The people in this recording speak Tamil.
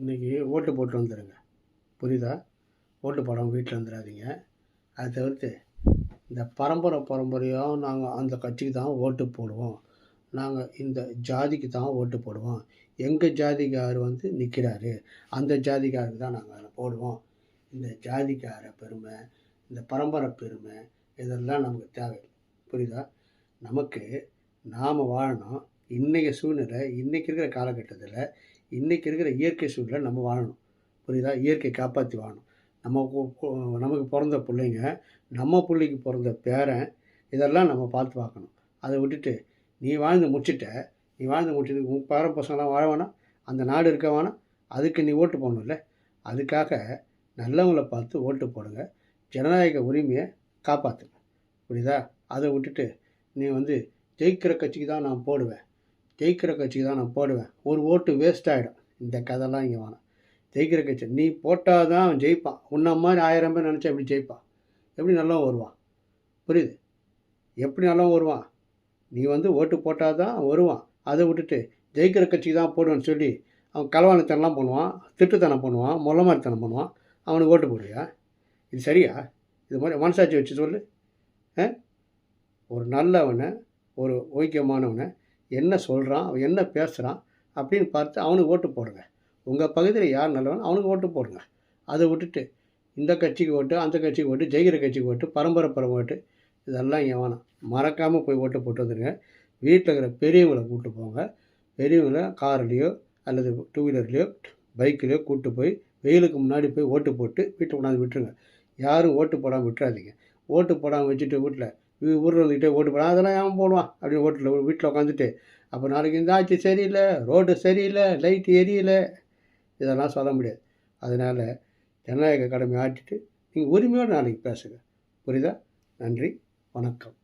இன்றைக்கி ஓட்டு போட்டு வந்துடுங்க. புரியுதா? ஓட்டு போடாமல் வீட்டில் வந்துடாதீங்க. அதை தவிர்த்து இந்த பரம்பரையாக நாங்கள் அந்த கட்சிக்கு தான் ஓட்டு போடுவோம், நாங்கள் இந்த ஜாதிக்கு தான் ஓட்டு போடுவோம், எங்கள் ஜாதிக்கார் நிற்கிறாரு, அந்த ஜாதிக்காருக்கு தான் நாங்கள் அதை போடுவோம், இந்த ஜாதிக்கார பெருமை, இந்த பரம்பரை பெருமை இதெல்லாம் நமக்கு தேவையில்லை. புரியுதா? நமக்கு நாம் வாழணும். இன்றைய சூழ்நிலை, இன்றைக்கி இருக்கிற காலகட்டத்தில், இன்றைக்கி இருக்கிற இயற்கை சூழலை நம்ம வாழணும். புரியுதா? இயற்கையை காப்பாற்றி வாழணும். நமக்கு பிறந்த பிள்ளைங்க, நம்ம பிள்ளைக்கு பிறந்த பேரன், இதெல்லாம் நம்ம பார்க்கணும். அதை விட்டுட்டு நீ வாழ்ந்து முடிச்சுட்டு உன் பேர பசங்களாம் வாழ வேணாம், அந்த நாடு இருக்க வேணாம், அதுக்கு நீ ஓட்டு போடணும்ல. அதுக்காக நல்லவங்களை பார்த்து ஓட்டு போடுங்க. ஜனநாயக உரிமையை காப்பாற்றுங்க. புரியுதா? அதை விட்டுட்டு நீ ஜெயிக்கிற கட்சிக்கு தான் நான் போடுவேன், ஒரு ஓட்டு வேஸ்ட் ஆகிடும். இந்த கதைலாம் இங்கே வேணாம். ஜெயிக்கிற கட்சி நீ போட்டால் தான் அவன் ஜெயிப்பான். உன்ன மாதிரி 1000 பேர் நினச்சா எப்படி ஜெயிப்பான்? எப்படி நல்லவன் வருவான்? புரியுது? எப்படி நல்லவன் வருவான்? நீ ஓட்டு போட்டால் தான் வருவான். அதை விட்டுட்டு ஜெயிக்கிற கட்சிக்கு தான் போடுவேன்னு சொல்லி அவன் களவாணித்தனம்லாம் பண்ணுவான், திட்டுத்தனம் பண்ணுவான், மொல்லமாரித்தனம் பண்ணுவான். அவனுக்கு ஓட்டு போடுவியா? இது சரியா? இது மாதிரி மனசாட்சி வச்சு சொல்லு. ஒரு நல்லவனை, ஒரு ஓக்கியமானவனை என்ன சொல்கிறான், அவன் என்ன பேசுகிறான் அப்படின்னு பார்த்து அவனுக்கு ஓட்டு போடுங்க. உங்கள் பகுதியில் யார் நல்லவன் அவனுக்கு ஓட்டு போடுங்க. அதை விட்டுட்டு இந்த கட்சிக்கு ஓட்டு, அந்த கட்சிக்கு ஓட்டு, ஜெயிக்கிற கட்சிக்கு ஓட்டு, பரம்பரை ஓட்டு, இதெல்லாம் ஏன் வேணாம். மறக்காமல் போய் ஓட்டு போட்டு வந்துடுங்க. வீட்டில் இருக்கிற பெரியவங்களை கூப்பிட்டு போங்க. பெரியவங்களை கார்லேயோ அல்லது 2 வீலர்லேயோ பைக்லேயோ கூப்பிட்டு போய் வெயிலுக்கு முன்னாடி போய் ஓட்டு போட்டு வீட்டை கொண்டாந்து விட்டுருங்க. யாரும் ஓட்டு போடாமல் விட்டுறாதீங்க. ஓட்டு போடாமல் வச்சுட்டு ஊரில் வந்துக்கிட்டே ஓட்டு போடாமல் அதெல்லாம் ஏன் போடுவான் அப்படின்னு வீட்டில் உட்காந்துட்டு அப்போ நாளைக்கு இந்த ஆட்சி சரியில்லை, ரோடு சரியில்லை, லைட்டு எரியலை, இதெல்லாம் சொல்ல முடியாது. அதனால் ஜனநாயக கடமை ஆட்டிட்டு நீங்கள் உரிமையோடு நாளைக்கு பேசுங்க. புரியுதா? நன்றி, வணக்கம்.